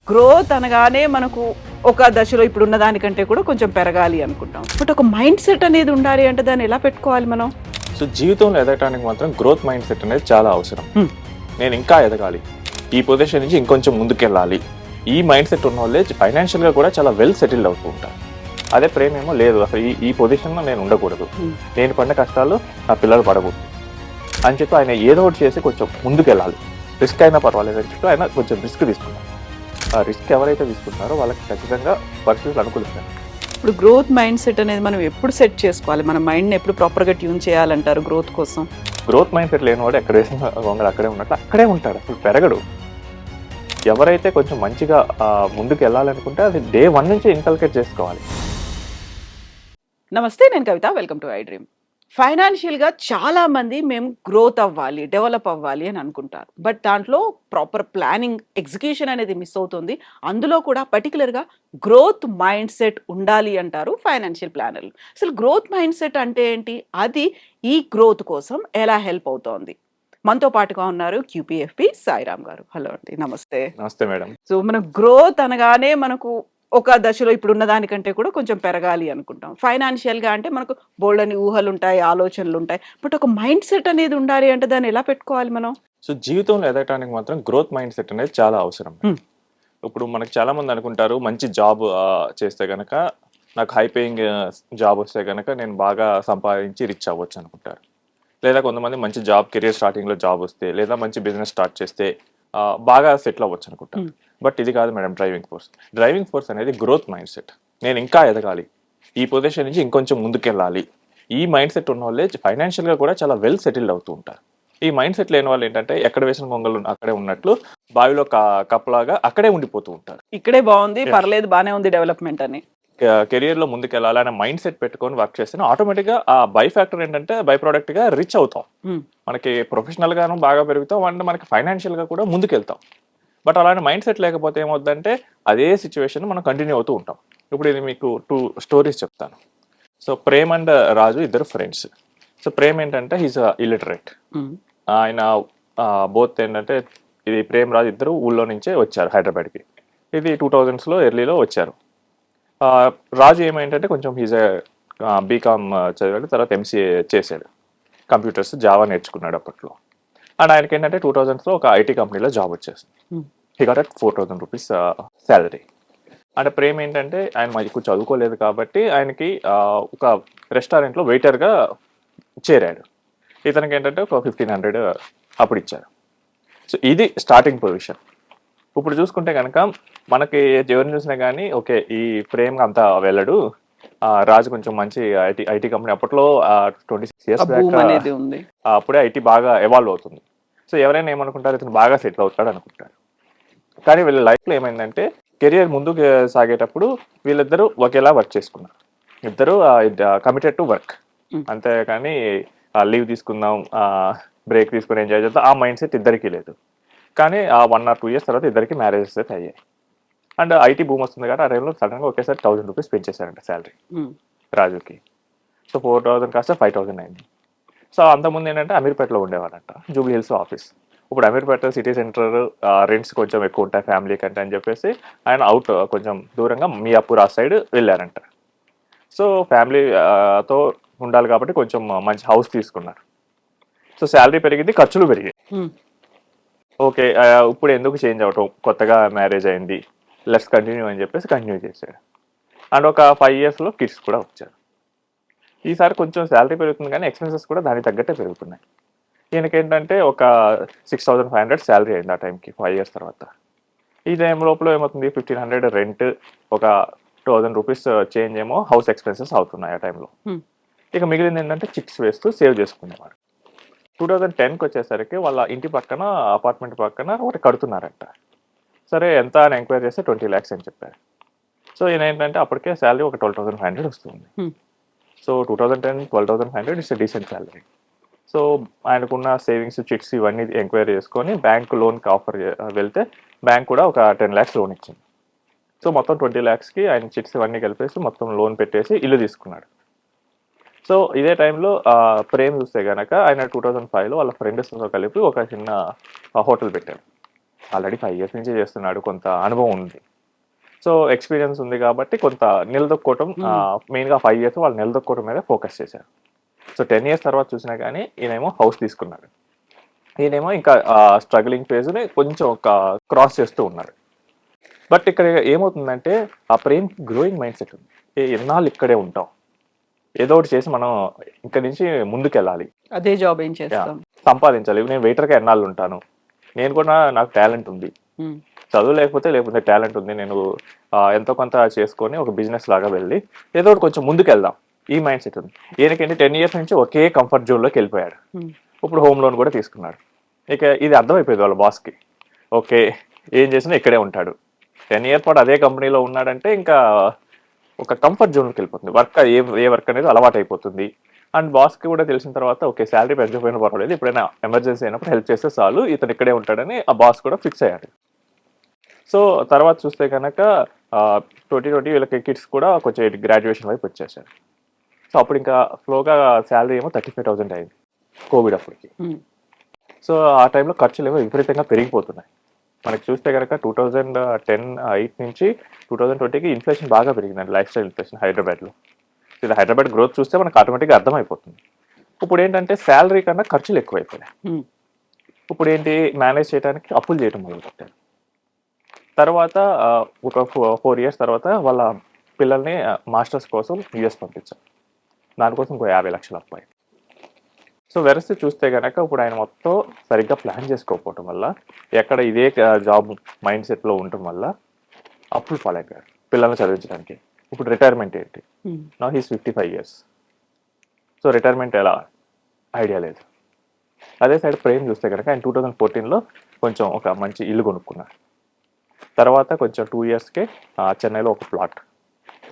Growth అనగానే మనకు ఒక దశలో ఇప్పుడున్న దానికంటే కూడా కొంచెం పెరగాలి అనుకుంటాం. బట్ ఒక మైండ్ సెట్ అనేది ఉండాలి అంటే దాన్ని ఎలా పెట్టుకోవాలి మనం? సో జీవితంలో ఎదగటానికి మాత్రం గ్రోత్ మైండ్ సెట్ అనేది చాలా అవసరం. నేను ఇంకా ఎదగాలి, ఈ పొజిషన్ నుంచి ఇంకొంచెం ముందుకెళ్ళాలి, ఈ మైండ్ సెట్ ఉన్న వాళ్ళే ఫైనాన్షియల్గా కూడా చాలా వెల్ సెటిల్డ్ అవుతూ ఉంటారు. అదే ప్రేమ ఏమో లేదు, అసలు ఈ పొజిషన్లో నేను ఉండకూడదు, నేను పడిన కష్టాలు నా పిల్లలు పడకూడదు అని చెప్పి ఆయన ఏదో ఒకటి చేసి కొంచెం ముందుకెళ్ళాలి, రిస్క్ అయినా పర్వాలేదు అని చెప్పి ఆయన కొంచెం రిస్క్ తీసుకున్నారు. ఆ రిస్క్ ఎవరైతే తీసుకుంటారో వాళ్ళకి ఖచ్చితంగా పరిస్థితులు అనుకూలిస్తారు. ఇప్పుడు గ్రోత్ మైండ్ సెట్ అనేది మనం ఎప్పుడు సెట్ చేసుకోవాలి? మన మైండ్ని ఎప్పుడు ప్రాపర్గా ట్యూన్ చేయాలంటారు గ్రోత్ కోసం? గ్రోత్ మైండ్ సెట్ లేనివాడు ఎక్కడ వేసిన గొంగలు అక్కడే ఉన్నట్లు అక్కడే ఉంటాడు, అసలు పెరగడు. ఎవరైతే కొంచెం మంచిగా ముందుకు వెళ్ళాలనుకుంటే అది డే 1 నుంచి ఇన్కల్కేట్ చేసుకోవాలి. నమస్తే, నేను Kavitha. Welcome to I Dream. ఫైనాన్షియల్గా చాలా మంది మేము గ్రోత్ అవ్వాలి, డెవలప్ అవ్వాలి అని అనుకుంటారు. బట్ దాంట్లో ప్రాపర్ ప్లానింగ్, ఎగ్జిక్యూషన్ అనేది మిస్ అవుతుంది. అందులో కూడా పర్టికులర్గా గ్రోత్ మైండ్ సెట్ ఉండాలి అంటారు ఫైనాన్షియల్ ప్లానర్లు. అసలు గ్రోత్ మైండ్ సెట్ అంటే ఏంటి? అది ఈ గ్రోత్ కోసం ఎలా హెల్ప్ అవుతోంది? మనతో పాటుగా ఉన్నారు క్యూపీఎఫ్పి సాయిరామ్ గారు. హలో అండి, నమస్తే. నమస్తే మేడం. సో మనం గ్రోత్ అనగానే మనకు ఒక దశలో ఇప్పుడున్న దానికంటే కూడా కొంచెం పెరగాలి అనుకుంటాం. ఫైనాన్షియల్గా అంటే మనకు బోల్డని ఊహలు ఉంటాయి, ఆలోచనలు ఉంటాయి. బట్ ఒక మైండ్ సెట్ అనేది ఉండాలి అంటే దాన్ని ఎలా పెట్టుకోవాలి మనం? సో జీవితంలో ఎదగటానికి మాత్రం గ్రోత్ మైండ్ సెట్ అనేది చాలా అవసరం. ఇప్పుడు మనకు చాలా మంది అనుకుంటారు, మంచి జాబ్ చేస్తే గనక, నాకు హై పేయింగ్ జాబ్ వస్తే గనక నేను బాగా సంపాదించి రిచ్ అవ్వచ్చు అనుకుంటారు. లేదా కొంతమంది మంచి జాబ్, కెరియర్ స్టార్టింగ్లో జాబ్ వస్తే, లేదా మంచి బిజినెస్ స్టార్ట్ చేస్తే బాగా సెటిల్ అవ్వచ్చు అనుకుంటారు. బట్ ఇది కాదు మేడం డ్రైవింగ్ ఫోర్స్ అనేది గ్రోత్ మైండ్ సెట్. నేను ఇంకా ఎదగాలి, ఈ పొజిషన్ నుంచి ఇంకొంచెం ముందుకెళ్ళాలి, ఈ మైండ్ సెట్ ఉన్న వాళ్ళే ఫైనాన్షియల్గా కూడా చాలా వెల్ సెటిల్డ్ అవుతూ ఉంటారు. ఈ మైండ్ సెట్ లేని వాళ్ళు ఏంటంటే ఎక్కడ వేసిన గొంగలు అక్కడే ఉన్నట్లు, బావిలో కప్పలాగా అక్కడే ఉండిపోతూ ఉంటారు. ఇక్కడే బాగుంది, పర్లేదు, బానే ఉంది డెవలప్మెంట్ అని. కెరియర్లో ముందుకెళ్ళాలి అనే మైండ్ సెట్ పెట్టుకొని వర్క్ చేస్తే ఆటోమేటిక్గా ఆ బై ఫ్యాక్టర్ ఏంటంటే బై ప్రోడక్ట్గా రిచ్ అవుతాం. మనకి ప్రొఫెషనల్గాను బాగా పెరుగుతాం, అండ్ మనకి ఫైనాన్షియల్గా కూడా ముందుకెళ్తాం. బట్ అలాంటి మైండ్ సెట్ లేకపోతే ఏమవుతుందంటే అదే సిచ్యువేషన్ మనం కంటిన్యూ అవుతూ ఉంటాం. ఇప్పుడు ఇది మీకు 2 స్టోరీస్ చెప్తాను. సో ప్రేమ్ అండ్ రాజు ఇద్దరు ఫ్రెండ్స్. సో ప్రేమ్ ఏంటంటే హీస్ ఇల్లిటరేట్. ఆయన బోత్ ఏంటంటే, ఇది ప్రేమ్ రాజు ఇద్దరు ఊళ్ళో నుంచే వచ్చారు హైదరాబాద్కి. ఇది 2000s ఎర్లీలో వచ్చారు. రాజు ఏమైందంటే కొంచెం హీజ్ బీకామ్ చదివాడు, తర్వాత ఎంసీఏ చేశాడు, కంప్యూటర్స్ జావా నేర్చుకున్నాడు అప్పట్లో. అండ్ ఆయనకి ఏంటంటే 2000s ఒక ఐటీ కంపెనీలో జాబ్ వచ్చేసింది. He got 4,000 rupees salary. అంటే ప్రేమ్ ఏంటంటే ఆయన ఎక్కువ చదువుకోలేదు కాబట్టి ఆయనకి ఒక రెస్టారెంట్లో వెయిటర్గా చేరాడు. ఇతనికి ఏంటంటే ఒక 1,500 అప్పుడు ఇచ్చారు. సో ఇది స్టార్టింగ్ పొజిషన్. ఇప్పుడు చూసుకుంటే కనుక మనకి ఎవరిని చూసినా కానీ ఓకే, ఈ ప్రేమ్ అంతా వెళ్ళడు, రాజు కొంచెం మంచి ఐటీ కంపెనీ అప్పట్లో 26 years బ్యాక్ ఉంది, అప్పుడే ఐటీ బాగా ఎవాల్వ్ అవుతుంది. సో ఎవరైనా ఏమనుకుంటారు, ఇతను బాగా సెటిల్ అవుతాడు అనుకుంటారు. కానీ వీళ్ళ లైఫ్లో ఏమైందంటే కెరియర్ ముందుకు సాగేటప్పుడు వీళ్ళిద్దరూ ఒకేలా వర్క్ చేసుకున్నారు. ఇద్దరు కమిటెడ్ టు వర్క్. అంతేకాని లీవ్ తీసుకుందాం, బ్రేక్ తీసుకుని ఎంజాయ్ చేద్దాం, ఆ మైండ్ సెట్ ఇద్దరికీ లేదు. కానీ ఆ 1 or 2 years తర్వాత ఇద్దరికి మ్యారేజెస్ అయితే అయ్యాయి. అండ్ ఐటీ భూమి వస్తుంది కాబట్టి ఆ టైంలో సడన్గా ఒకేసారి 1,000 రూపీస్ పెంచేశారంట శాలరీ రాజుకి. సో 4,000 కాస్త 5,000 అయింది. సో అంతకుముందు ఏంటంటే అమీర్పేటలో ఉండేవారంట, జూబ్లీ హిల్స్ ఆఫీస్. ఇప్పుడు అమీర్పేట సిటీ సెంటర్, రెంట్స్ కొంచెం ఎక్కువ ఉంటాయి ఫ్యామిలీ కంటే అని చెప్పేసి ఆయన అవుట్ కొంచెం దూరంగా మియాపూర్ ఆ సైడ్ వెళ్ళారంట. సో ఫ్యామిలీతో ఉండాలి కాబట్టి కొంచెం మంచి హౌస్ తీసుకున్నారు. సో శాలరీ పెరిగింది, ఖర్చులు పెరిగాయి. ఓకే, ఇప్పుడు ఎందుకు చేంజ్ అవటం, కొత్తగా మ్యారేజ్ అయింది, లెట్స్ కంటిన్యూ అని చెప్పేసి కంటిన్యూ చేశాడు. అండ్ ఒక 5 yearsలో కిడ్స్ కూడా వచ్చారు. ఈసారి కొంచెం శాలరీ పెరుగుతుంది కానీ ఎక్స్పెన్సెస్ కూడా దానికి తగ్గట్టే పెరుగుతున్నాయి. ఈయనకేంటంటే ఒక 6,500 శాలరీ అయింది ఆ టైంకి 5 years తర్వాత. ఈ టైం లోపల ఏమవుతుంది, 1,500 రెంట్, ఒక 2,000 రూపీస్ చేంజ్ ఏమో హౌస్ ఎక్స్పెన్సెస్ అవుతున్నాయి ఆ టైంలో. ఇక మిగిలింది ఏంటంటే చిట్స్ వేస్తూ సేవ్ చేసుకునేవాడు. 2010కి వచ్చేసరికి వాళ్ళ ఇంటి పక్కన, అపార్ట్మెంట్ పక్కన ఒకటి కడుతున్నారంట. సరే ఎంత అని ఎంక్వైరీ చేస్తే 20 lakhs అని చెప్పారు. సో ఈయన ఏంటంటే అప్పటికే శాలరీ ఒక 12,500 వస్తుంది. So 2010 12,500 it's decent salary. So ఆయనకున్న సేవింగ్స్, చిట్స్ ఇవన్నీ ఎంక్వైరీ చేసుకొని బ్యాంక్ లోన్కి ఆఫర్ వెళ్తే బ్యాంక్ కూడా ఒక 10 lakhs లోన్ ఇచ్చింది. సో మొత్తం 20 lakhsకి ఆయన చిట్స్ ఇవన్నీ కలిపేసి మొత్తం లోన్ పెట్టేసి ఇల్లు తీసుకున్నాడు. సో ఇదే టైంలో ప్రేమ్ చూస్తే కనుక ఆయన 2005లో వాళ్ళ ఫ్రెండ్స్తో కలిపి ఒక చిన్న హోటల్ పెట్టాడు. ఆల్రెడీ 5 ఇయర్స్ నుంచి చేస్తున్నాడు, కొంత అనుభవం ఉంది. సో ఎక్స్పీరియన్స్ ఉంది కాబట్టి కొంత నిలదొక్కోవటం, మెయిన్గా 5 ఇయర్స్ వాళ్ళు నిలదొక్కోవడం మీద ఫోకస్ చేశారు. సో 10 ఇయర్స్ తర్వాత చూసినా కానీ ఈయనేమో హౌస్ తీసుకున్నాడు. ఈయనేమో ఇంకా స్ట్రగ్లింగ్ ఫేజ్ని కొంచెం ఒక క్రాస్ చేస్తూ ఉన్నారు. బట్ ఇక్కడ ఏమవుతుందంటే ఆ ప్రేమ్ గ్రోయింగ్ మైండ్ సెట్ ఉంది. ఎన్నాళ్ళు ఇక్కడే ఉంటాం, ఏదో ఒకటి చేసి మనం ఇక్కడి నుంచి ముందుకెళ్ళాలి, అదే జాబ్ ఏం చేస్తాం, సంపాదించాలి. నేను వెయిటర్గా ఎన్నాళ్ళు ఉంటాను, నేను కూడా నాకు టాలెంట్ ఉంది, చదువు లేకపోతే టాలెంట్ ఉంది, నేను ఎంతో కొంత చేసుకొని ఒక బిజినెస్ లాగా వెళ్ళి ఏదో ఒకటి కొంచెం ముందుకు వెళ్దాం, ఈ మైండ్ సెట్ ఉంది. ఈయనకేంటి 10 ఇయర్స్ నుంచి ఒకే కంఫర్ట్ జోన్లోకి వెళ్ళిపోయాడు. ఇప్పుడు హోమ్ లోన్ కూడా తీసుకున్నాడు. ఇక ఇది అర్థమైపోయింది వాళ్ళ బాస్కి, ఓకే ఏం చేసినా ఇక్కడే ఉంటాడు, 10 ఇయర్స్ పాటు అదే కంపెనీలో ఉన్నాడంటే ఇంకా ఒక కంఫర్ట్ జోన్కి వెళ్ళిపోతుంది. వర్క్ ఏ వర్క్ అనేది అలవాటు అయిపోతుంది. అండ్ బాస్కి కూడా తెలిసిన తర్వాత ఓకే శాలరీ పెంచకపోయినా పర్వాలేదు, ఎప్పుడైనా ఎమర్జెన్సీ అయినప్పుడు హెల్ప్ చేస్తే చాలు, ఇతను ఇక్కడే ఉంటాడని ఆ బాస్ కూడా ఫిక్స్ అయ్యాడు. సో తర్వాత చూస్తే కనుక 2020 వీళ్ళకి కిడ్స్ కూడా కొంచెం గ్రాడ్యుయేషన్ వైపు వచ్చేసారు. సో అప్పుడు ఇంకా ఫ్లోగా శాలరీ ఏమో 35,000 అయింది కోవిడ్ అప్పటికి. సో ఆ టైంలో ఖర్చులు ఏమో విపరీతంగా పెరిగిపోతున్నాయి. మనకి చూస్తే కనుక 2010-8 నుంచి 2020కి ఇన్ఫ్లేషన్ బాగా పెరిగిందండి, లైఫ్ స్టైల్ ఇన్ఫ్లేషన్ హైదరాబాద్లో. ఇది హైదరాబాద్ గ్రోత్ చూస్తే మనకు ఆటోమేటిక్గా అర్థమైపోతుంది. ఇప్పుడు ఏంటంటే శాలరీ కన్నా ఖర్చులు ఎక్కువైపోయాయి. ఇప్పుడు ఏంటి, మేనేజ్ చేయడానికి అప్పులు చేయడం మొదలుపెట్టారు. తర్వాత ఒక 4 ఇయర్స్ తర్వాత వాళ్ళ పిల్లల్ని మాస్టర్స్ కోసం యూఎస్ పంపించారు. దానికోసం ఇంకో 50 లక్షలు అప్పు అయింది. సో వెరసి చూస్తే కనుక ఇప్పుడు ఆయన మొత్తం సరిగ్గా ప్లాన్ చేసుకోకపోవటం వల్ల, ఎక్కడ ఇదే జాబ్ మైండ్ సెట్లో ఉండటం వల్ల అప్పులు పాలైపోయారు పిల్లల్ని చదివించడానికి. ఇప్పుడు రిటైర్మెంట్ ఏంటి, నా హీస్ 55 ఇయర్స్. సో రిటైర్మెంట్ ఎలా ఐడియా లేదు. అదే సైడ్ ప్రేమ్ చూస్తే కనుక ఆయన 2014లో కొంచెం ఒక మంచి ఇల్లు కొనుక్కున్నారు. తర్వాత కొంచెం 2 ఇయర్స్కే చెన్నైలో ఒక ప్లాట్,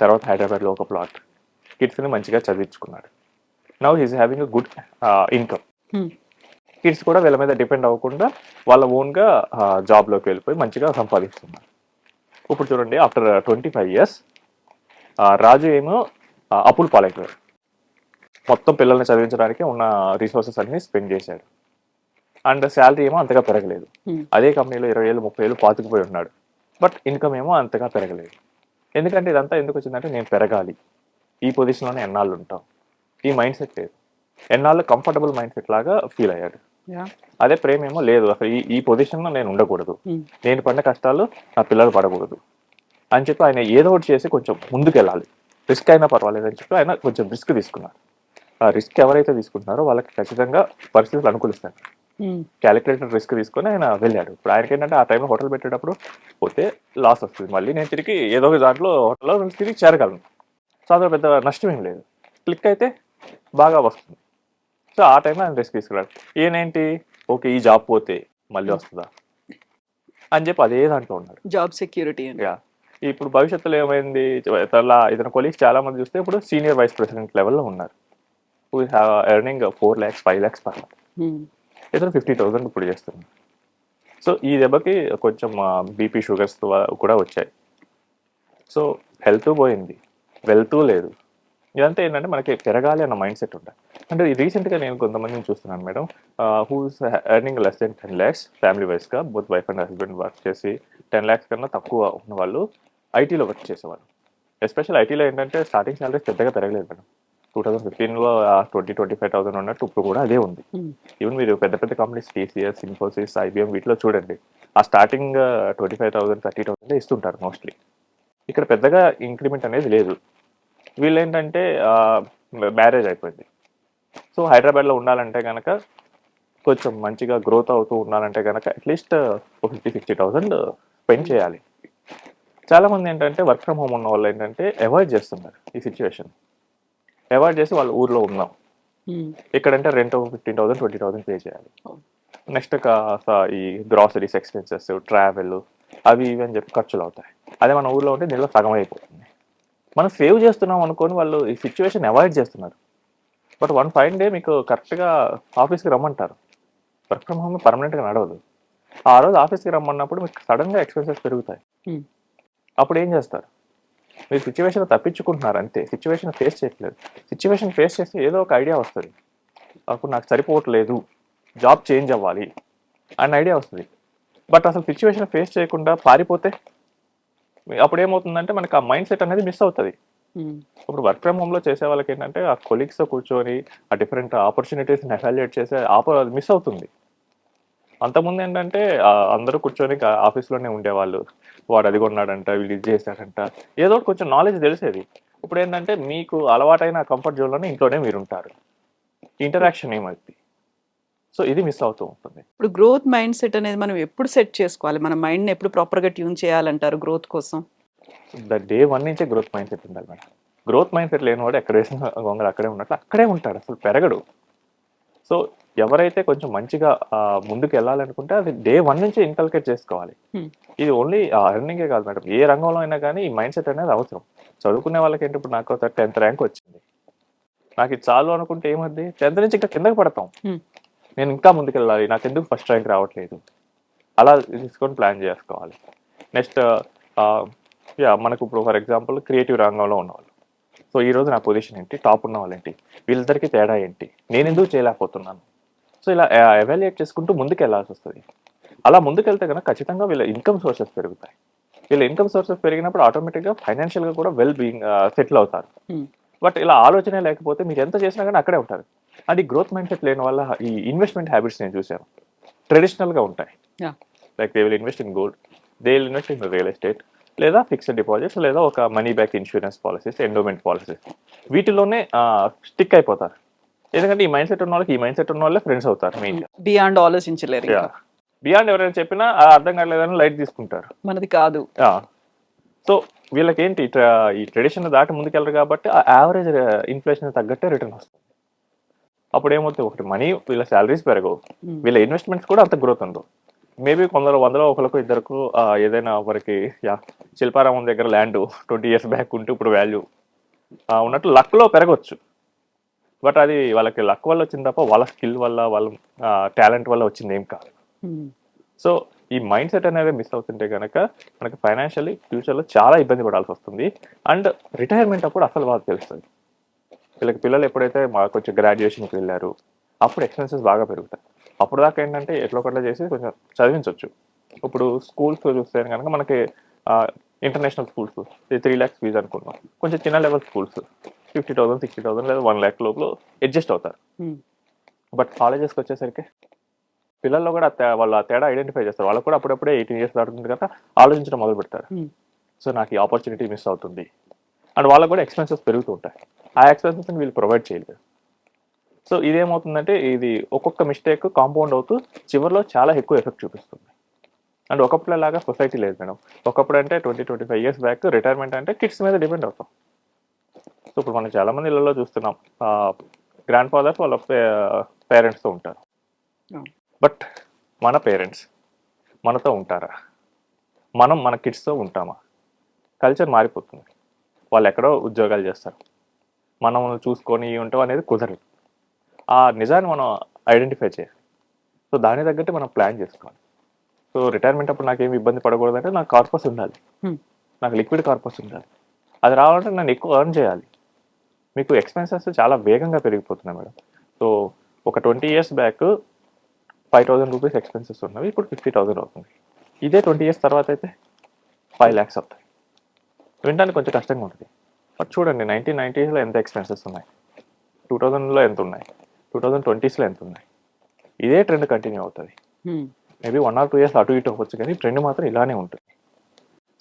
తర్వాత హైదరాబాద్లో ఒక ప్లాట్, కిడ్స్ని మంచిగా చదివించుకున్నాడు. Now he's having a good income. Kids కూడా వీళ్ళ మీద డిపెండ్ అవ్వకుండా వాళ్ళ ఓన్గా జాబ్లోకి వెళ్ళిపోయి మంచిగా సంపాదిస్తున్నారు. ఇప్పుడు చూడండి, ఆఫ్టర్ 25 ఇయర్స్ రాజు ఏమో అప్పులు పాలైపోయాడు. మొత్తం పిల్లల్ని చదివించడానికి ఉన్న రిసోర్సెస్ అన్ని స్పెండ్ చేశాడు. అండ్ శాలరీ ఏమో అంతగా పెరగలేదు. అదే కంపెనీలో 20 ఏళ్ళు 30 ఏళ్ళు పాతుకుపోయి ఉన్నాడు. బట్ ఇన్కమ్ ఏమో అంతగా పెరగలేదు. ఎందుకంటే ఇదంతా ఎందుకు వచ్చిందంటే, నేను పెరగాలి, ఈ పొజిషన్లోనే ఎన్నాళ్ళు ఉంటాం, ఈ మైండ్ సెట్ లేదు. ఎన్నాళ్ళు కంఫర్టబుల్ మైండ్ సెట్ లాగా ఫీల్ అయ్యాడు. అదే ప్రేమ ఏమో లేదు, అసలు ఈ పొజిషన్లో నేను ఉండకూడదు, నేను పడిన కష్టాలు నా పిల్లలు పడకూడదు అని చెప్పి ఆయన ఏదో ఒకటి చేసి కొంచెం ముందుకెళ్ళాలి, రిస్క్ అయినా పర్వాలేదు అని చెప్పి ఆయన కొంచెం రిస్క్ తీసుకున్నారు. ఆ రిస్క్ ఎవరైతే తీసుకుంటున్నారో వాళ్ళకి ఖచ్చితంగా పరిస్థితులు అనుకూలిస్తారు. క్యాలిక్యులేటెడ్ రిస్క్ తీసుకొని ఆయన వెళ్ళాడు. ఇప్పుడు ఆయనకి ఏంటంటే ఆ టైంలో హోటల్ పెట్టేటప్పుడు పోతే లాస్ వస్తుంది, మళ్ళీ నేను తిరిగి ఏదో ఒక దాంట్లో హోటల్లో తిరిగి చేరగలను. సో అందులో పెద్ద నష్టం ఏం లేదు, క్లిక్ అయితే బాగా వస్తుంది. సో ఆ టైంలో ఆయన రిస్క్ తీసుకున్నాడు. ఈయనేంటి, ఓకే ఈ జాబ్ పోతే మళ్ళీ వస్తుందా అని చెప్పి అదే దాంట్లో ఉన్నాడు, జాబ్ సెక్యూరిటీ. ఇప్పుడు భవిష్యత్తులో ఏమైంది, ఇతని కొలీగ్స్ చాలా మంది చూస్తే ఇప్పుడు సీనియర్ వైస్ ప్రెసిడెంట్ లెవెల్లో ఉన్నారు. Who have earning 4 lakhs 5 lakhs per month. ఇతను 50,000 ఇప్పుడు చేస్తున్నాడు. సో ఈ దెబ్బకి కొంచెం బీపీ షుగర్స్ కూడా వచ్చాయి. సో హెల్త్ పోయింది, వెల్త్ లేదు. ఇదంతా ఏంటంటే మనకి పెరగాలి అన్న మైండ్ సెట్ ఉంటుంది. అంటే రీసెంట్గా నేను కొంతమందిని చూస్తున్నాను madam, who's earning less than 10 lakhs family వైస్గా, both wife and husband work చేసి 10 lakhs కన్నా తక్కువ ఉన్న వాళ్ళు ఐటీలో వర్క్ చేసేవాళ్ళు. ఎస్పెషల్ ఐటీలో ఏంటంటే స్టార్టింగ్ శాలరీస్ పెద్దగా పెరగలేదు మేడం. 2015లో 20-25,000 ఉన్నట్టు ఇప్పుడు కూడా అదే ఉంది. ఈవెన్ మీరు పెద్ద పెద్ద కంపెనీస్ టీసీఎస్, ఇన్ఫోసిస్, ఐబిఎం వీటిలో చూడండి, ఆ స్టార్టింగ్ 25,000 30,000 ఇస్తుంటారు మోస్ట్లీ. ఇక్కడ పెద్దగా ఇంక్రిమెంట్ అనేది లేదు. వీళ్ళు ఏంటంటే మ్యారేజ్ అయిపోయింది. సో హైదరాబాద్లో ఉండాలంటే కనుక, కొంచెం మంచిగా గ్రోత్ అవుతూ ఉండాలంటే కనుక అట్లీస్ట్ 50-60,000 స్పెండ్ చేయాలి. చాలామంది ఏంటంటే వర్క్ ఫ్రమ్ హోమ్ ఉన్న వాళ్ళు ఏంటంటే అవాయిడ్ చేస్తున్నారు ఈ సిచ్యువేషన్. అవాయిడ్ చేసి వాళ్ళ ఊర్లో ఉన్నాం, ఇక్కడంటే రెంట్ 15,000 20,000 పే చేయాలి. నెక్స్ట్ ఈ గ్రాసరీస్ ఎక్స్పెన్సెస్, ట్రావెల్, అవి ఇవి అని చెప్పి ఖర్చులు అవుతాయి. అదే మన ఊర్లో ఉంటే దీనిలో సగం అయిపోతుంది. మనం సేవ్ చేస్తున్నాం అనుకొని వాళ్ళు ఈ సిచ్యువేషన్ అవాయిడ్ చేస్తున్నారు. బట్ వన్ ఫైన్ డే మీకు కరెక్ట్గా ఆఫీస్కి రమ్మంటారు. వర్క్ ఫ్రమ్ హోమ్ పర్మనెంట్గా నడవదు. ఆ రోజు ఆఫీస్కి రమ్మన్నప్పుడు మీకు సడన్గా ఎక్స్పెన్సెస్ పెరుగుతాయి. అప్పుడు ఏం చేస్తారు, మీరు సిచ్యువేషన్ తప్పించుకుంటున్నారు అంతే, సిచ్యువేషన్ ఫేస్ చేయట్లేదు. సిచ్యువేషన్ ఫేస్ చేస్తే ఏదో ఒక ఐడియా వస్తుంది, అప్పుడు నాకు సరిపోవట్లేదు, జాబ్ చేంజ్ అవ్వాలి అన్న ఐడియా వస్తుంది. బట్ అసలు సిచ్యువేషన్ ఫేస్ చేయకుండా పారిపోతే అప్పుడు ఏమవుతుందంటే మనకి ఆ మైండ్ సెట్ అనేది మిస్ అవుతుంది. ఇప్పుడు వర్క్ ఫ్రమ్ హోమ్లో చేసే వాళ్ళకి ఏంటంటే ఆ కొలీగ్స్తో కూర్చొని ఆ డిఫరెంట్ ఆపర్చునిటీస్ని ఎవాల్యుయేట్ చేసే మిస్ అవుతుంది. అంతకుముందు ఏంటంటే అందరూ కూర్చొని ఆఫీస్లోనే ఉండేవాళ్ళు. వాడు అది కొన్నాడంట, వీళ్ళు ఇది చేశాడంట, ఏదో ఒకటి కొంచెం నాలెడ్జ్ తెలిసేది. ఇప్పుడు ఏంటంటే మీకు అలవాటైన కంఫర్ట్ జోన్లోనే ఇంట్లోనే మీరు ఉంటారు. ఇంటరాక్షన్ ఏమైంది? సో ఇది మిస్ అవుతూ ఉంటుంది. ఇప్పుడు గ్రోత్ మైండ్ సెట్ అనేది మనం ఎప్పుడు సెట్ చేసుకోవాలి? మన మైండ్ని ఎప్పుడు ప్రాపర్గా ట్యూన్ చేయాలంటారు గ్రోత్ కోసం? డే 1 నుంచే గ్రోత్ మైండ్ సెట్ ఉండాలి మేడం. గ్రోత్ మైండ్ సెట్ లేనివాడు ఎక్కడ వేసిన గొంగలు అక్కడే ఉన్నట్లు అక్కడే ఉంటాడు, అసలు పెరగడు. సో ఎవరైతే కొంచెం మంచిగా ముందుకు వెళ్ళాలనుకుంటే అది డే 1 నుంచే ఇన్కల్కేట్ చేసుకోవాలి. ఇది ఓన్లీ ఎర్నింగే కాదు మేడం, ఏ రంగంలో అయినా కానీ ఈ మైండ్ సెట్ అనేది అవసరం. చదువుకునే వాళ్ళకి ఏంటి, ఇప్పుడు నాకు 10th ర్యాంక్ వచ్చింది, నాకు ఇది చాలు అనుకుంటే ఏమవుద్ది, 10th నుంచి ఇంకా కిందకి పడతాం. నేను ఇంకా ముందుకు వెళ్ళాలి, నాకు ఎందుకు ఫస్ట్ ర్యాంక్ రావట్లేదు, అలా తీసుకొని ప్లాన్ చేసుకోవాలి. నెక్స్ట్ మనకు ఇప్పుడు ఫర్ ఎగ్జాంపుల్ క్రియేటివ్ రంగంలో ఉన్నవాళ్ళు, సో ఈరోజు నా పొజిషన్ ఏంటి, టాప్ ఉన్న వాళ్ళు ఏంటి, వీళ్ళిద్దరికి తేడా ఏంటి, నేను ఎందుకు చేయలేకపోతున్నాను, సో ఇలా ఎవాల్యుయేట్ చేసుకుంటూ ముందుకు వెళ్ళాల్సి వస్తుంది. అలా ముందుకెళ్తే కనుక ఖచ్చితంగా వీళ్ళ ఇన్కమ్ సోర్సెస్ పెరుగుతాయి. వీళ్ళ ఇన్కమ్ సోర్సెస్ పెరిగినప్పుడు ఆటోమేటిక్గా ఫైనాన్షియల్గా కూడా వెల్ బీయింగ్ సెటిల్ అవుతారు. బట్ ఇలా ఆలోచనే లేకపోతే మీరు ఎంత చేసినా కానీ అక్కడే ఉంటారు. అది గ్రోత్ మైండ్ సెట్ లేని వల్ల ఈ ఇన్వెస్ట్మెంట్ హ్యాబిట్స్ నేను చూశాను, ట్రెడిషనల్గా ఉంటాయి. Like they will invest in gold, they will invest in real estate, లేదా ఫిక్స్డ్ డిపాజిట్స్, లేదా ఒక money back insurance policies, endowment policies, వీటిలోనే స్టిక్ అయిపోతారు. ఎందుకంటే ఈ మైండ్ సెట్ ఉన్న వాళ్ళకి ఈ మైండ్ సెట్ ఉన్న వాళ్ళే ఫ్రెండ్స్ అవుతారు మెయిన్. బియాండ్ ఆలోచించలేరు. బియాండ్ ఎవరైనా చెప్పినా అర్థం కాలేదని లైట్ తీసుకుంటారు, మనది కాదు. సో వీళ్ళకి ఏంటి, ఈ ట్రెడిషన్ దాటి ముందుకెళ్ళరు కాబట్టి ఆ యావరేజ్ ఇన్ఫ్లేషన్ తగ్గట్టే రిటర్న్ వస్తుంది. అప్పుడు ఏమవుతుంది, ఒకటి మనీ, వీళ్ళ శాలరీస్ పెరగవు, వీళ్ళ ఇన్వెస్ట్మెంట్స్ కూడా అంత గ్రోత్ ఉండవు. మేబీ కొందరు 100లో ఒకరికి ఇద్దరికి ఏదైనా ఒకరికి శిల్పారామం దగ్గర ల్యాండ్ 20 years బ్యాక్ ఉంటే ఇప్పుడు వాల్యూ ఉన్నట్టు లక్లో పెరగవచ్చు. బట్ అది వాళ్ళకి లక్ వల్ల వచ్చింది తప్ప వాళ్ళ స్కిల్ వల్ల, వాళ్ళ టాలెంట్ వల్ల వచ్చింది ఏం కాదు. సో ఈ మైండ్ సెట్ అనేది మిస్ అవుతుంటే కనుక మనకి ఫైనాన్షియల్లీ ఫ్యూచర్లో చాలా ఇబ్బంది పడాల్సి వస్తుంది. అండ్ రిటైర్మెంట్ అప్పుడు అసలు బాగా తెలుస్తుంది. వీళ్ళకి పిల్లలు ఎప్పుడైతే కొంచెం గ్రాడ్యుయేషన్కి వెళ్ళారు అప్పుడు ఎక్స్పెన్సెస్ బాగా పెరుగుతాయి. అప్పుడు దాకా ఏంటంటే ఎట్లా ఒకట్లా చేసి కొంచెం చదివించవచ్చు. ఇప్పుడు స్కూల్స్ చూస్తే కనుక మనకి ఇంటర్నేషనల్ స్కూల్స్ 3 lakhs ఫీజు అనుకున్నాం, కొంచెం చిన్న లెవెల్ స్కూల్స్ 50,000, 60,000 లేదా 1 lakh లోపల అడ్జస్ట్ అవుతారు. బట్ కాలేజెస్కి వచ్చేసరికి పిల్లల్లో కూడా వాళ్ళు ఆ తేడా ఐడెంటిఫై చేస్తారు. వాళ్ళకు కూడా అప్పుడప్పుడే 18 years దాటుతుంది కదా ఆలోచించడం మొదలు పెడతారు. సో నాకు ఈ ఆపర్చునిటీ మిస్ అవుతుంది అండ్ వాళ్ళకు కూడా ఎక్స్పెన్సెస్ పెరుగుతూ ఉంటాయి. ఆ ఎక్స్పెన్సెస్ని వీళ్ళు ప్రొవైడ్ చేయలేదు. సో ఇదేమవుతుందంటే ఇది ఒక్కొక్క మిస్టేక్ కాంపౌండ్ అవుతూ చివరిలో చాలా ఎక్కువ ఎఫెక్ట్ చూపిస్తుంది. అండ్ ఒకప్పుడు లాగా సొసైటీ లేదు మేడం. ఒకప్పుడు అంటే 20-25 years బ్యాక్ రిటైర్మెంట్ అంటే కిడ్స్ మీద డిపెండ్ అవుతాం. సో ఇప్పుడు మనం చాలా మంది ఇళ్లలో చూస్తున్నాం, గ్రాండ్ ఫాదర్స్ వాళ్ళ పేరెంట్స్తో ఉంటారు. బట్ మన పేరెంట్స్ మనతో ఉంటారా, మనం మన కిడ్స్తో ఉంటామా? కల్చర్ మారిపోతుంది. వాళ్ళు ఎక్కడో ఉద్యోగాలు చేస్తారు, మనం చూసుకొని ఉంటాం అనేది కుదరదు. ఆ నిజాన్ని మనం ఐడెంటిఫై చేయాలి. సో దాని తగ్గట్టు మనం ప్లాన్ చేసుకోవాలి. సో రిటైర్మెంట్ అప్పుడు నాకేమి ఇబ్బంది పడకూడదంటే నాకు కార్పస్ ఉండాలి, నాకు లిక్విడ్ కార్పస్ ఉండాలి. అది రావాలంటే నేను ఎక్కువ ఎర్న్ చేయాలి. మీకు ఎక్స్పెన్సెస్ చాలా వేగంగా పెరిగిపోతున్నాయి మేడం. సో ఒక 20 years బ్యాక్ 5,000 rupees ఎక్స్పెన్సెస్ ఉన్నవి, ఇప్పుడు 50,000 అవుతుంది. ఇదే 20 years తర్వాత అయితే 5 lakhs అవుతాయి. వినడానికి కొంచెం కష్టంగా ఉంటుంది. బట్ చూడండి 1990sలో ఎంత ఎక్స్పెన్సెస్ ఉన్నాయి, 2000లో ఎంత ఉన్నాయి, 2020sలో ఎంత ఉన్నాయి. ఇదే ట్రెండ్ కంటిన్యూ అవుతుంది. మేబీ 1 or 2 years అటు ఇటు అవ్వచ్చు, కానీ ట్రెండ్ మాత్రం ఇలానే ఉంటుంది.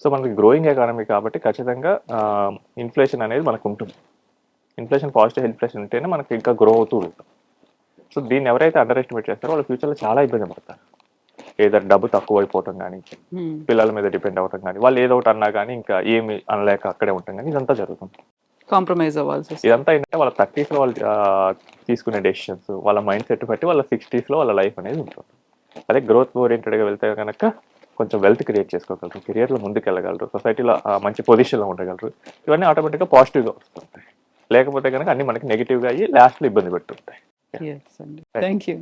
సో మనకి గ్రోయింగ్ ఎకానమీ కాబట్టి ఖచ్చితంగా ఇన్ఫ్లేషన్ అనేది మనకు ఉంటుంది. ఇన్ఫ్లేషన్, పాజిటివ్ ఇన్ఫ్లేషన్ ఉంటేనే మనకి ఇంకా గ్రో అవుతూ ఉంటుంది. సో దీన్ని ఎవరైతే అండర్ ఎస్టిమేట్ చేస్తారో వాళ్ళ ఫ్యూచర్లో చాలా ఇబ్బంది పడతారు. ఏదైనా డబ్బు తక్కువ అయిపోవటం కానీ, పిల్లల మీద డిపెండ్ అవ్వటం కానీ, వాళ్ళు ఏదో ఒకటి అన్నా కానీ ఇంకా ఏమి అనలేక అక్కడే ఉంటాం కానీ ఇదంతా జరుగుతుంది. కాంప్రమైజ్ అవ్వాల్సి. ఇదంతా ఏంటంటే వాళ్ళ 30sలో వాళ్ళు తీసుకునే డెసిషన్స్, వాళ్ళ మైండ్ సెట్ బట్టి వాళ్ళ 60sలో వాళ్ళ లైఫ్ అనేది ఉంటుంది. అదే గ్రోత్ ఓరియంటెడ్గా వెళ్తే కనుక కొంచెం వెల్త్ క్రియేట్ చేసుకోగలరు, కెరియర్లో ముందుకు వెళ్ళగలరు, సొసైటీలో మంచి పొజిషన్లో ఉండగలరు. ఇవన్నీ ఆటోమేటిక్గా పాజిటివ్గా వస్తుంటాయి. లేకపోతే కనుక అన్ని మనకి నెగిటివ్గా అయ్యి లాస్ట్లో ఇబ్బంది పెడుతుంటాయి. Thank you.